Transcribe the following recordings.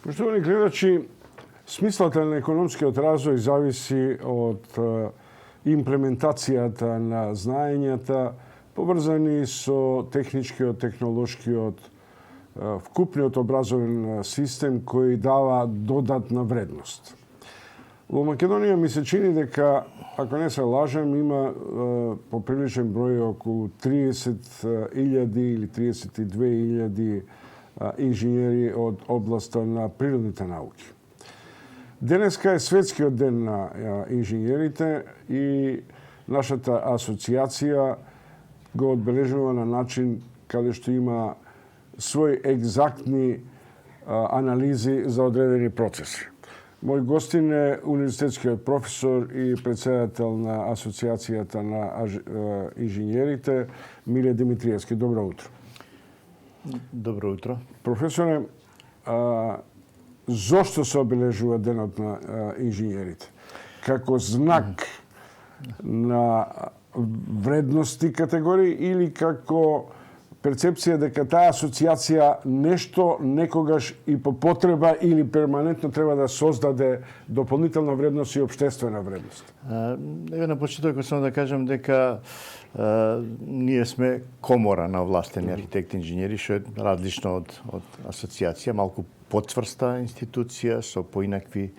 Poštovani gledači, smislatan ekonomski razvoj zavisi od implementacijata na знаењата, поврзани со техничкиот, технолошкиот, вкупниот образовен систем кој дава додатна вредност. Во Македонија ми се чини дека, ако не се лажем, има поприличен број околу 30.000 или 32.000 инженери од областа на природните науки. Денеска е светскиот ден на инженерите и нашата асоциација го одбележува на начин каде што има своји екзактни анализи за одредени процеси. Мој гостин е универзитетскиот професор и председател на Асоциацијата на инженерите Миле Димитриевски. Добро утро. Добро утро. Професоре, зошто се обележува денот на инженерите? Како знак на вредности категории или како перцепција дека таа асоциација нешто некогаш и по потреба или перманентно треба да создаде дополнителна вредност и општествена вредност? Еве на почетокот само да кажам дека ние сме комора на овластени архитекти инженери, што е различно од асоциација, малку потврста институција со поинакви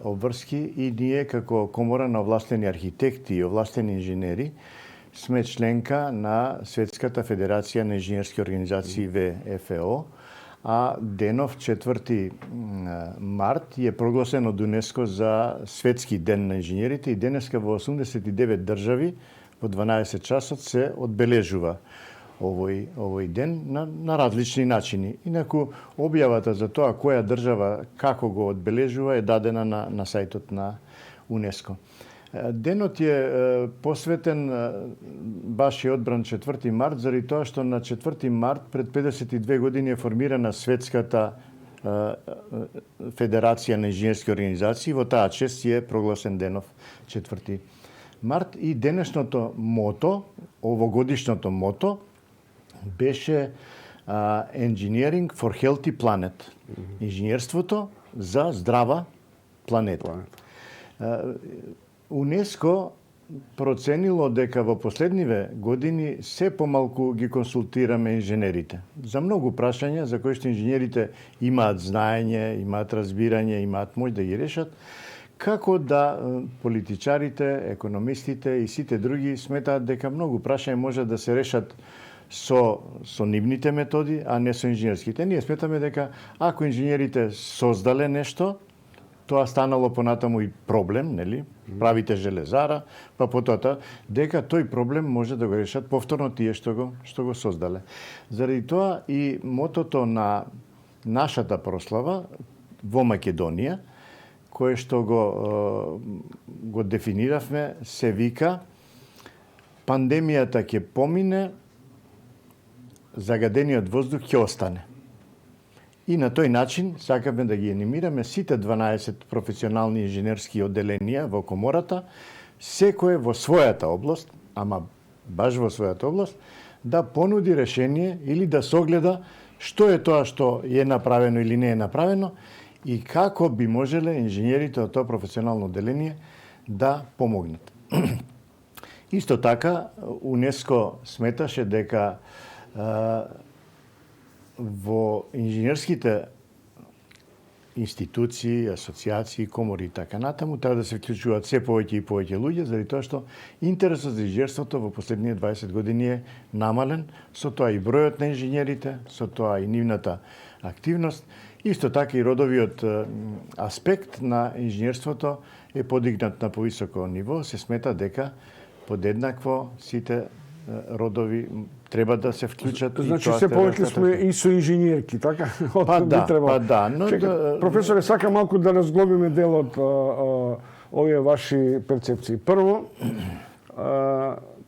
обврски, и ние како комора на овластени архитекти и овластени инженери сме членка на Светската федерација на инженерски организации ВФО, а денов 4 март е прогласен од ЮНЕСКО за Светски ден на инженерите и денеска во 89 држави во 12 часот се одбележува овој ден на различни начини. Инаку објавата за тоа која држава како го одбележува е дадена на сајтот на ЮНЕСКО. Денот е посветен, баш е одбран 4 март, заради тоа што на 4 март пред 52 години е формирана Светската федерација на инженерски организации. Во таа чест е прогласен денов 4 март и денешното мото, овогодишното мото, беше Engineering for Healthy Planet. Инженерството за здрава планета. УНЕСКО проценило дека во последниве години се помалку ги консултираме инженерите за многу прашања за кои што инженерите имаат знаење, имаат разбирање, имаат моќ да ги решат, како да политичарите, економистите и сите други сметаат дека многу прашања може да се решат со нивните методи, а не со инженерските. Ние сметаме дека ако инженерите создале нешто, тоа станало понатаму и проблем, нели? Правите железара, па потоа дека тој проблем може да го решат повторно тие што го создале. Заради тоа и мотото на нашата прослава во Македонија, кое што го дефиниравме, се вика пандемијата ќе помине, загадениот воздух ќе остане. И на тој начин сакаме да ги анимираме сите 12 професионални инженерски одделенија во комората, секој во својата област, ама баш во својата област, да понуди решение или да согледа што е тоа што е направено или не е направено и како би можеле инженерите од тоа професионално одделение да помогнат. Исто така, УНЕСКО сметаше дека во инженерските институции, асоциации, комори и така натаму треба да се вклучуваат се повеќе и повеќе луѓе, заради тоа што интересот за инженерството во последниве 20 години е намален, со тоа и бројот на инженерите, со тоа и нивната активност. Исто така и родовиот аспект на инженерството е подигнат на повисоко ниво. Се смета дека подеднакво сите родови треба да се вклучат. Значи се повеќе сме и со инженерки, така? Па да, но професоре, сакам малку да разглобиме дел од овие ваши перцепции. Прво,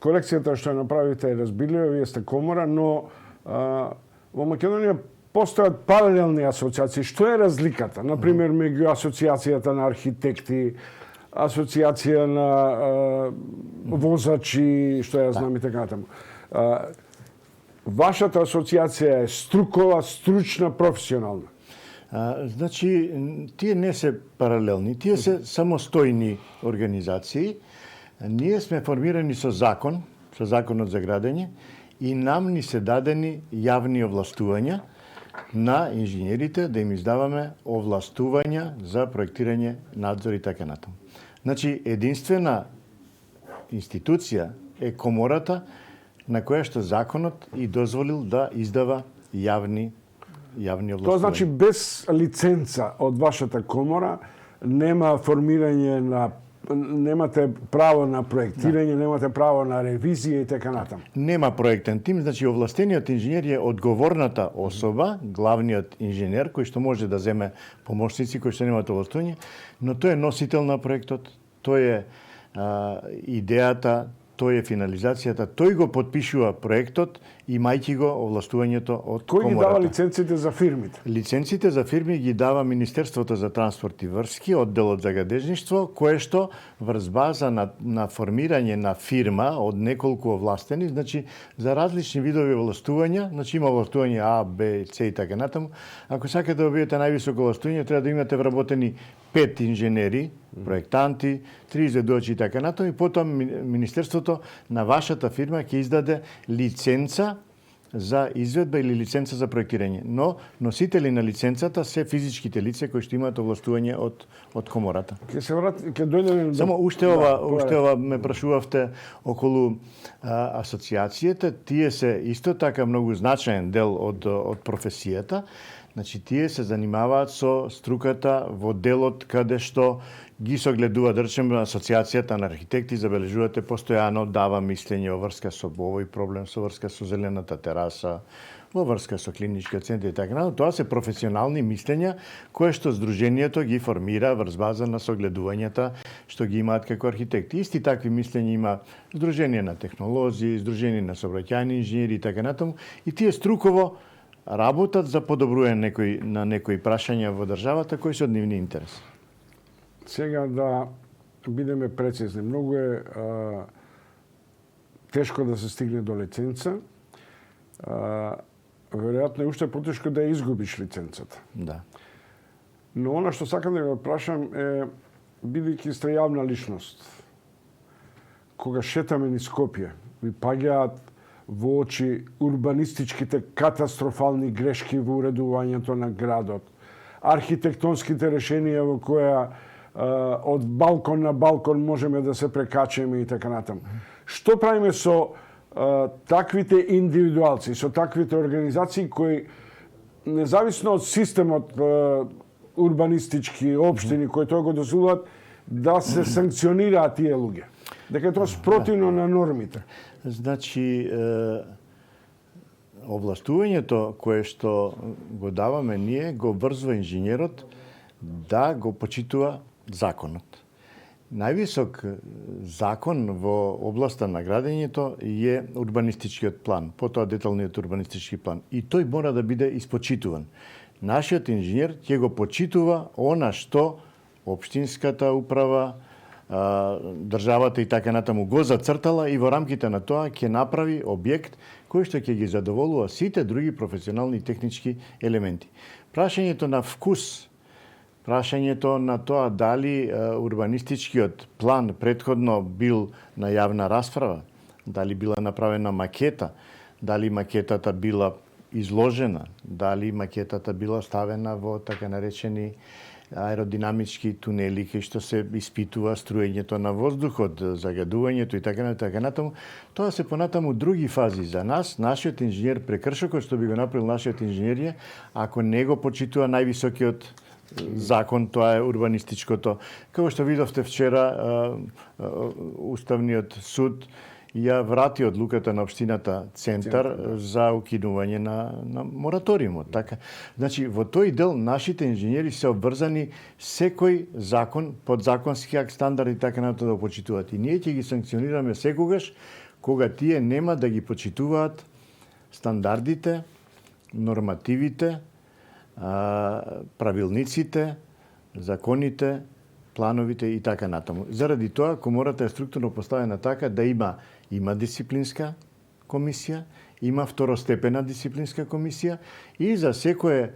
корекцијата што направите е разбирлива, вие сте комора, но во Македонија постојат паралелни асоциации. Што е разликата? Например, меѓу асоциацијата на архитекти, асоциација на возачи, што ја знам и така натаму. Вашата асоциација е струкова, стручна, професионална? Значи, тие не се паралелни, тие се самостојни организации. Ние сме формирани со законот за градење, и нам ни се дадени јавни овластувања на инженерите да им издаваме овластувања за проектирање, надзор и така натаму. Значи, единствена институција е комората на која што законот и дозволил да издава јавни овластувања. Тоа значи без лиценца од вашата комора нема формирање на, немате право на проектирање, немате право на ревизија и така натаму. Нема проектен тим, значи овластениот инженер е одговорната особа, главниот инженер кој што може да земе помошници кои што немаат овластување, но тој е носител на проектот, тој е идејата, тој е финализацијата, тој го подпишува проектот, имајќи го овластувањето од комората. Кој ги дава лиценците за фирмите? Лиценците за фирми ги дава Министерството за транспорт и врски, одделот за гадежништво, кое што врз база на формирање на фирма од неколку овластени, значи за различни видови овластувања, значи има овластување А, Б, С и така натаму. Ако сакате да добиете највисоко овластување, треба да имате вработени 5 инженери, проектанти, 3 изведувачи и така натаму, и потоа Министерството на вашата фирма ќе издаде лиценца за изведба или лиценца за проектирање. Но носители на лиценцата се физичките лица кои што имаат овластување од комората. Ќе дојдеме Само уште ова ме прашувавте околу асоциацијата, тие се исто така многу значаен дел од професијата. Значи, тие се занимаваат со струката во делот каде што ги согледува, да речеме, асоциацијата на архитекти, забележувате, постојано дава мислење во врска со овој проблем, со врска со зелената тераса, во врска со клиничкиот центар и така натаму. Тоа се професионални мислења кои што здруженијето ги формира врз база на согледувањата што ги имаат како архитекти. Исти такви мислења има Здружение на технолози, Здружение на сообраќајни инженери и така натаму. И тие струково работат за подобрување на некои прашања во државата кои се од нивни интерес. Сега да бидеме прецизни. Многу е тешко да се стигне до лиценца. Веројатно е уште потешко да ја изгубиш лиценцата. Да. Но она што сакам да го прашам е, бидејќи сте јавна личност, кога шетаме низ Скопје, ви паѓаат во очи урбанистичките катастрофални грешки во уредувањето на градот, архитектонските решенија во која од балкон на балкон можеме да се прекачеме и така натаму. Што правиме со таквите индивидуалци, со таквите организации кои независно од системот урбанистички општини кои тоа го дозволуваат да се санкционираат тие луѓе? Дека е тоа спротивно на нормите. Значи, овластувањето кое што го даваме ние го врзува инженерот да го почитува законот. Највисок закон во областа на градењето е урбанистичкиот план, потоа деталниот урбанистички план. И тој мора да биде испочитуван. Нашиот инженер ќе го почитува она што општинската управа, државата и така натаму го зацртала, и во рамките на тоа ќе направи објект кој што ќе ги задоволува сите други професионални и технички елементи. Прашањето на вкус, прашањето на тоа дали урбанистичкиот план претходно бил на јавна расправа, дали била направена макета, дали макетата била изложена, дали макетата била ставена во така наречени аеродинамички тунели кај што се испитува струењето на воздухот, загадувањето и така натаму. Тоа се понатаму други фази за нас. Нашиот инженер, прекршокот што би го направил нашиот инженер е, ако не го почитува највисокиот закон, тоа е урбанистичкото. Како што видовте вчера, Уставниот суд ја врати одлуката на општината Центар за укинување на мораториумот. Така, значи, во тој дел нашите инженери се обврзани секој закон, подзаконски акт, стандард и така натаму да го почитуваат. И ние ќе ги санкционираме секогаш кога тие нема да ги почитуваат стандардите, нормативите, правилниците, законите, плановите и така натаму. Заради тоа комората е структурно поставена така да има дисциплинска комисија, има второстепена дисциплинска комисија и за секое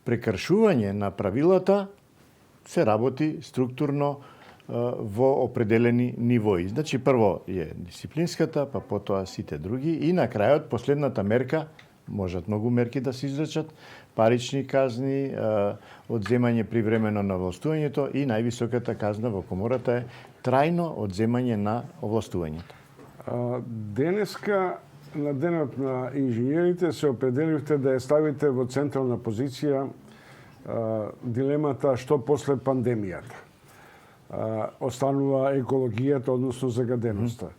прекршување на правилата се работи структурно во определени нивои. Значи, прво е дисциплинската, па потоа сите други и на крајот последната мерка, можат многу мерки да се изречат, парични казни, одземање привремено на овластувањето и највисоката казна во комората е трајно одземање на овластувањето. Денеска на денот на инженерите се определивте да ја ставите во централна позиција дилемата што после пандемијата. Останува екологијата, односно загаденоста.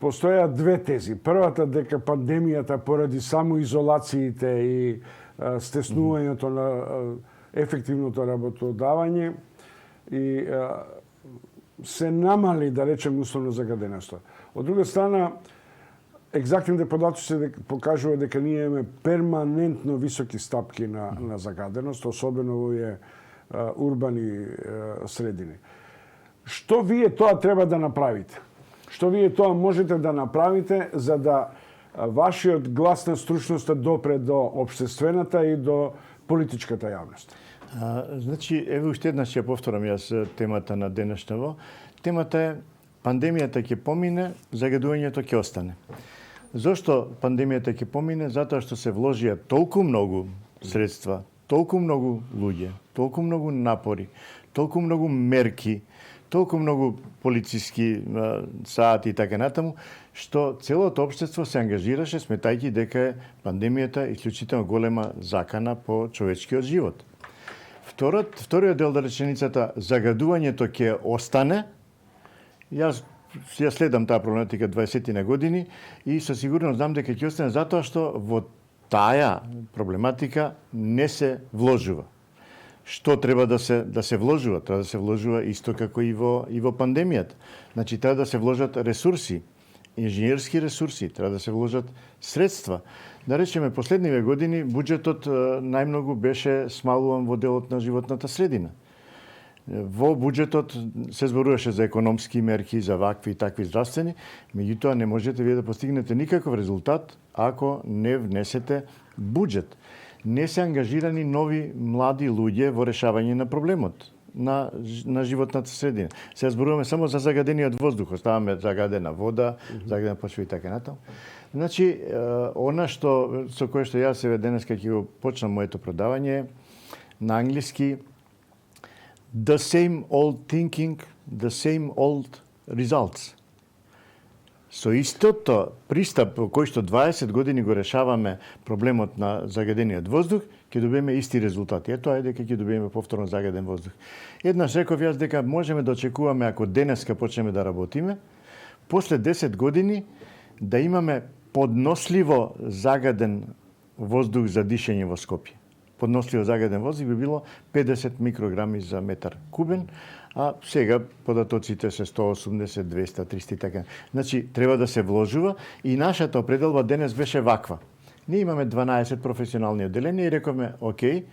Постојаат две тези. Првата дека пандемијата поради самоизолациите и стеснувањето на ефективното работодавање и се намали, да речем, условно загаденоста. Од друга страна, екзактните податоци покажува дека ние имаме перманентно високи стапки на загаденост, особено во овие урбани средини. Што вие тоа треба да направите? Што вие тоа можете да направите за да вашиот глас на стручноста допре до општествената и до политичката јавност? Значи, еве уште еднаш ќе повторам јас темата на денешново. Темата е пандемијата ќе помине, загадувањето ќе остане. Зошто пандемијата ќе помине? Затоа што се вложија толку многу средства, толку многу луѓе, толку многу напори, толку многу мерки, толку многу полициски саати и така натаму, што целото општество се ангажираше сметајќи дека е пандемијата исклучително голема закана по човечкиот живот. Вториот дел на реченицата загадувањето ќе остане. Јас следам таа проблематика 20 на години и со сигурност знам дека ќе остане затоа што во таа проблематика не се вложува. Што треба да се вложува? Треба да се вложува исто како и во пандемијата. Значи треба да се вложат ресурси, инженерски ресурси, треба да се вложат средства. Да речеме, последниве години буџетот најмногу беше смалуван во делот на животната средина. Во буџетот се зборуваше за економски мерки, за вакви и такви здравствени, меѓутоа не можете вие да постигнете никаков резултат ако не внесете буџет. Не се ангажирани нови млади луѓе во решавање на проблемот на животната средина. Се зборуваме само за загадениот воздух, оставаме загадена вода, загадена почва и така натаму. Значи, она со кое што јас еве денеска ќе го почнам моето продавање на англиски, the same old thinking, the same old results. Со истото пристап во кој што 20 години го решаваме проблемот на загадениот воздух, ќе добиеме исти резултати. Тоа е дека ќе добиеме повторно загаден воздух. Еднаш реков јас дека можеме да очекуваме, ако денеска почнеме да работиме, после 10 години да имаме подносливо загаден воздух за дишење во Скопје. Подносливо загаден воздух би било 50 микрограми за метар кубен, а сега податоците се 180, 200, 300 и така. Значи, треба да се вложува и нашата определба денес беше ваква. Ние имаме 12 професионални одделенија и рековме, окей,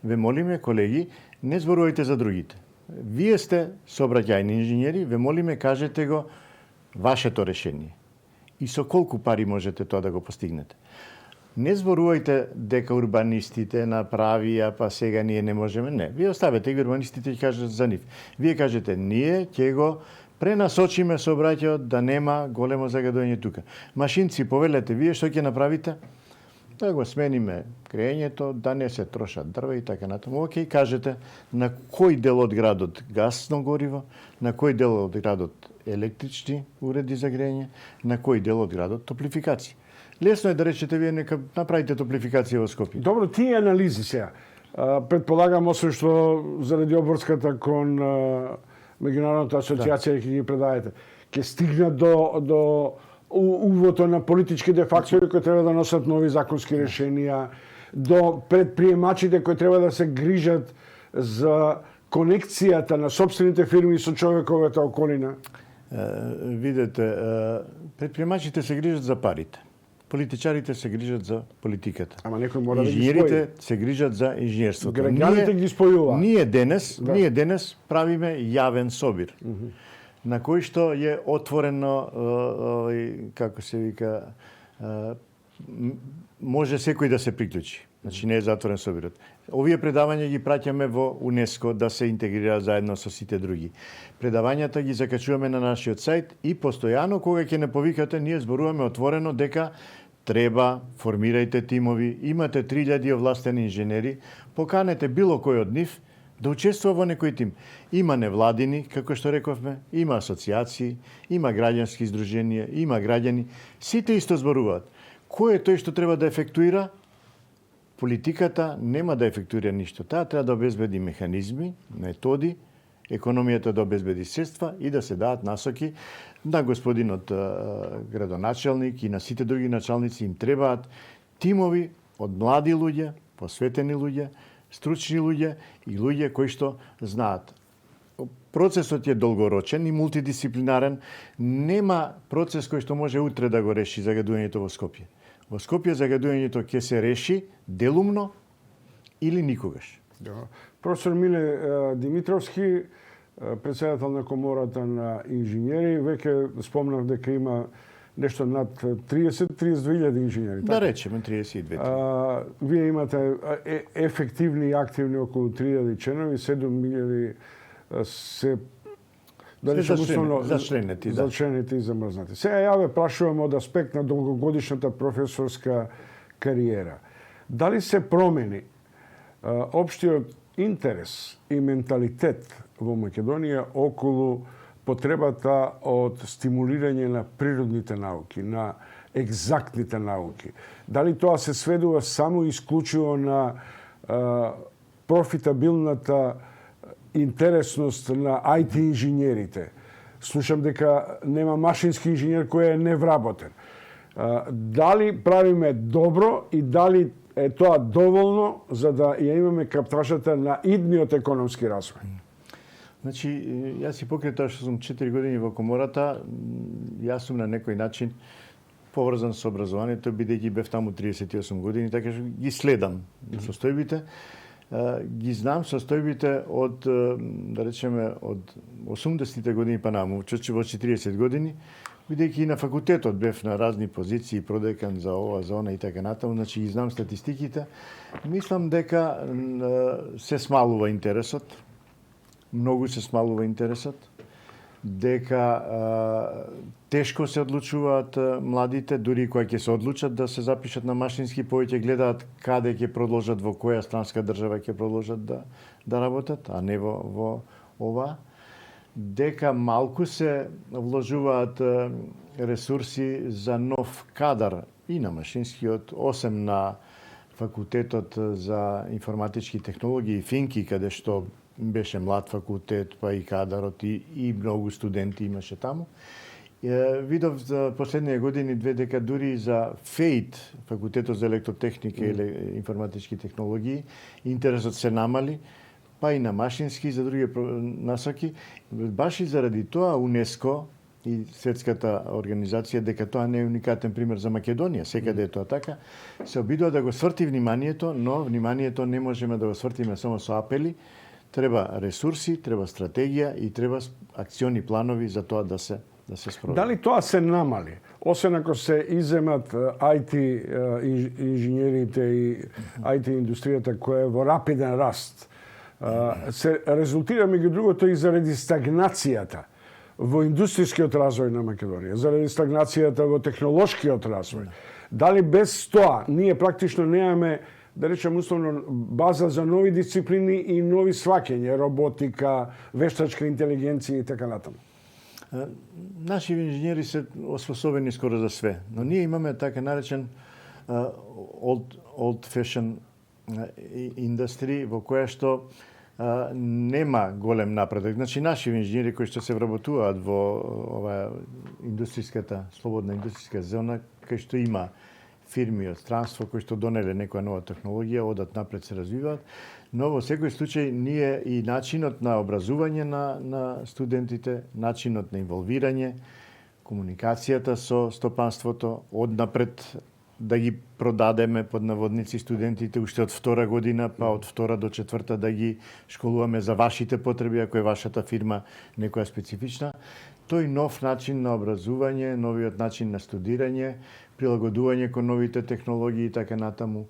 ве молиме, колеги, не зборувајте за другите. Вие сте сообраќајни инженери, ве молиме, кажете го вашето решение. И со колку пари можете тоа да го постигнете. Не зборувајте дека урбанистите направија, па сега ние не можеме. Не, вие оставете ги урбанистите ќе кажат за нив. Вие кажете, ние ќе го пренасочиме сообраќајот да нема големо загадување тука. Машинци, повелете, вие што ќе направите? Да го смениме грејењето, да не се трошат дрва и така натаму. Океј, кажете на кој дел од градот гасно гориво, на кој дел од градот електрични уреди за грејење, на кој дел од градот топлификација. Лесно е да речете вие нека направите топлификација во Скопје. Добро, тие анализи сега. Предполагам, освен што заради обврската кон Меѓународната асоциација ќе ги предадете, ќе стигнат до увото на политичките фактори кои треба да носат нови законски решенија, до предприемачите кои треба да се грижат за конекцијата на собствените фирми со човековата околина. Видете, предприемачите се грижат за парите. Политичарите се грижат за политиката. Ама некој мора да ги спои. Инженерите се грижат за инженерството. Граѓаните ги спојуваат. Ние денес правиме јавен собир. На кој што е отворено, како се вика, може секој да се приклучи. Значи не е затворен собирот. Овие предавања ги праќаме во УНЕСКО да се интегрираат заедно со сите други. Предавањата ги закачуваме на нашиот сајт и постојано кога ќе не повикате, ние зборуваме отворено дека треба, формирајте тимови, имате 3000 овластени инженери, поканете било кој од нив да учествува во некој тим. Има невладини, како што рековме, има асоциации, има граѓански издруженија, има граѓани, сите исто зборуваат. Кој е тој што треба да ефектуира? Политиката нема да ефектуира ништо. Таа треба да обезбеди механизми, методи, економијата да обезбеди средства и да се дадат насоки на господинот градоначалник и на сите други началници. Им требаат тимови од млади луѓе, посветени луѓе, стручни луѓе и луѓе кои што знаат. Процесот е долгорочен и мултидисциплинарен. Нема процес кој што може утре да го реши загадувањето во Скопје. Во Скопје загадувањето ќе се реши делумно или никогаш. Да. Професор Миле Димитровски, председател на Комората на инженери, веќе спомнав дека има нешто над 30-32.000 инженери. Да речеме 32. Вие имате ефективни и активни околу 3000 членови, 7.000 се зачленети и замрзнати. Сега ја ве прашувам од аспект на долгогодишната професорска кариера. Дали се промени општиот интерес и менталитет во Македонија околу потребата од стимулирање на природните науки, на екзактните науки? Дали тоа се сведува само исклучиво на профитабилната интересност на IT инженерите? Слушам дека нема машински инженер кој е невработен. Дали правиме добро и дали е тоа доволно за да ја имаме каптажата на идниот економски развој? Значи, јас си покрај тоа што сум 4 години во Комората, јас сум на некој начин поврзан со образованието, бидејќи бев таму 38 години, така што ги следам состојбите. Ги знам состојбите од, да речеме, од 80-те години па наму, во 40 години, бидејќи и на факултетот бев на разни позиции, продекан за ова, за она и така натаму, значи ги знам статистиките. Мислам дека се смалува интересот, многу се смалува интересот, дека тешко се одлучуваат младите, дури кои ќе се одлучат да се запишат на машински, повеќе гледаат каде ќе продолжат, во која странска држава ќе продолжат да работат, а не во ова. Дека малку се вложуваат ресурси за нов кадар и на машинскиот, осем на факултетот за информатички технологии Финки, каде што беше млад факултет, па и кадарот и многу студенти имаше таму. Видов за последние години дека дури за ФЕИТ, факултетот за електротехника или информатички технологии, интересот се намали, па и на машински и за други насоки. Баш и заради тоа УНЕСКО и Светската организација, дека тоа не е уникатен пример за Македонија, секаде е тоа така, се обидува да го сврти вниманието, но вниманието не можеме да го свртиме само со апели. Треба ресурси, треба стратегија и треба акциони планови за тоа да се спроведе. Дали тоа се намали? Освен ако се иземат IT инженерите и IT индустријата која е во рапиден раст, се резултира меѓу другото и заради стагнацијата во индустријскиот развој на Македонија, заради стагнацијата во технолошкиот развој. Дали без тоа ние практично немаме, да речем условно, база за нови дисциплини и нови сваќања, роботика, вештачка интелигенција и така натаму? Наши инженери се освоsobени скоро за све, но ние имаме така наречен old fashion индустрија во која што нема голем напредок. Значи, наши инженери кои што се вработуваат во оваа индустријската, слободна индустријска зона, кај што има фирми од странство кои што донеле некоја нова технологија, одат напред, се развиваат, но во секој случај ние и начинот на образување на студентите, начинот на инволвирање, комуникацијата со стопанството, однапред да ги продадеме под наводници студентите уште од втора година, па од втора до четврта да ги школуваме за вашите потреби, ако е вашата фирма некоја специфична. Тој нов начин на образување, новиот начин на студирање, прилагодување кон новите технологии и така натаму,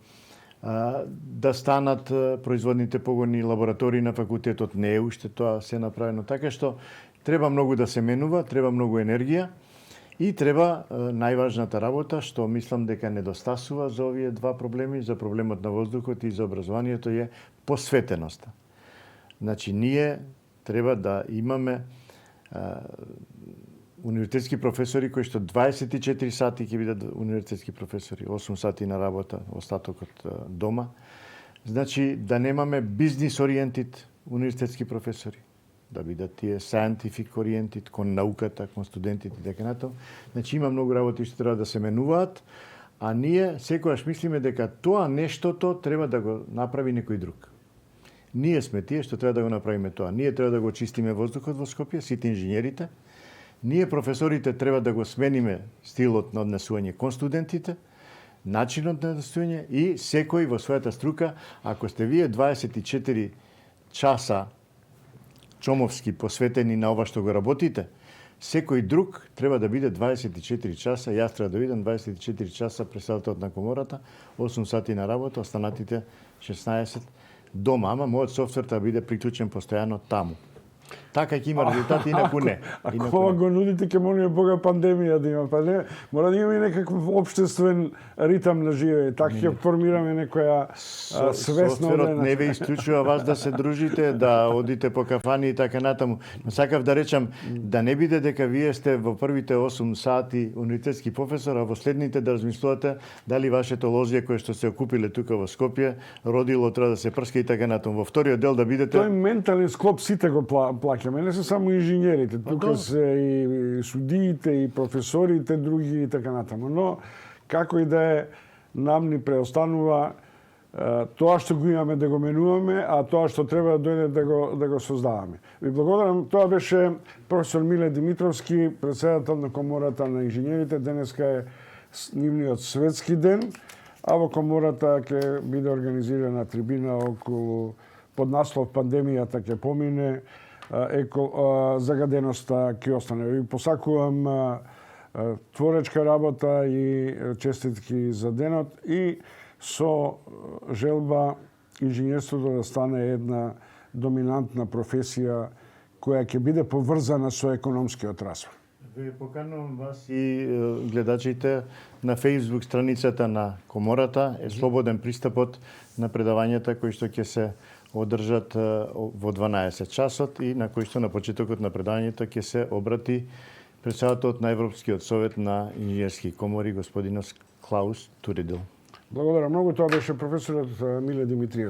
да станат производните погони, лаборатории на факултетот, не е уште тоа се направено. Така што треба многу да се менува, треба многу енергија и треба најважната работа, што мислам дека недостасува за овие два проблеми, за проблемот на воздухот и за образованието, е посветеноста. Значи, ние треба да имаме универзитетски професори кои што 24 сати ќе бидат универзитетски професори, 8 сати на работа, остатокот дома. Значи, да немаме бизнес ориентит универзитетски професори, да бидат тие scientific ориентит кон науката, кон студентите и така натаму. Значи, има многу работи што треба да се менуваат, а ние секогаш мислиме дека тоа нештото треба да го направи некој друг. Ние сме тие што треба да го направиме тоа. Ние треба да го очистиме воздухот во Скопје, сите инженерите. Ние, професорите, треба да го смениме стилот на однесување кон студентите, начинот на однесување и секој во својата струка. Ако сте вие 24 часа чомовски посветени на ова што го работите, секој друг треба да биде 24 часа, јас треба да бидам 24 часа председател на комората, 8 сати на работа, останатите 16 дома, ама мојот софтвер да биде приклучен постојано таму. Така ќе има резултати, инаку не. Ако ова го нудите, ќе молиме Бога пандемија да има, па не, мора да имаме некаков општествен ритам на живење, така ќе формираме некоја свесна Софтверот не ве исклучува вас да се дружите, да одите по кафани и така натаму. Но сакав да речам, да не биде дека вие сте во првите 8 сати универзитетски професор, а во следните да размислувате дали вашето лозје кое што се окупиле тука во Скопје, родило треба да се прска и така натаму. Во вториот дел да бидете... Тој ментален склоп сите го плаќаме, не се само инженерите, тука се и судиите, и професорите, други и така натаму. Но, како и да е, нам ни преостанува тоа што го имаме да го менуваме, а тоа што треба да дојде да го создаваме. Ви благодарам. Тоа беше професор Миле Димитровски, председател на Комората на инженерите. Денеска е нивниот светски ден, а во Комората ќе биде организирана трибина околу под наслов "Пандемијата ќе помине", загаденоста ќе остане. Ви посакувам творечка работа и честитки за денот и со желба инженерството да стане една доминантна професија која ќе биде поврзана со економскиот развој. Ве поканувам вас и гледачите на Facebook страницата на Комората. Е слободен пристапот на предавањата кои што ќе се одржат во 12 часот и на кој што на почетокот на предавањето ќе се обрати председателот на Европскиот совет на инженерски комори господинот Клаус Туридил. Благодарам многу. Тоа беше професорот Миле Димитриевски.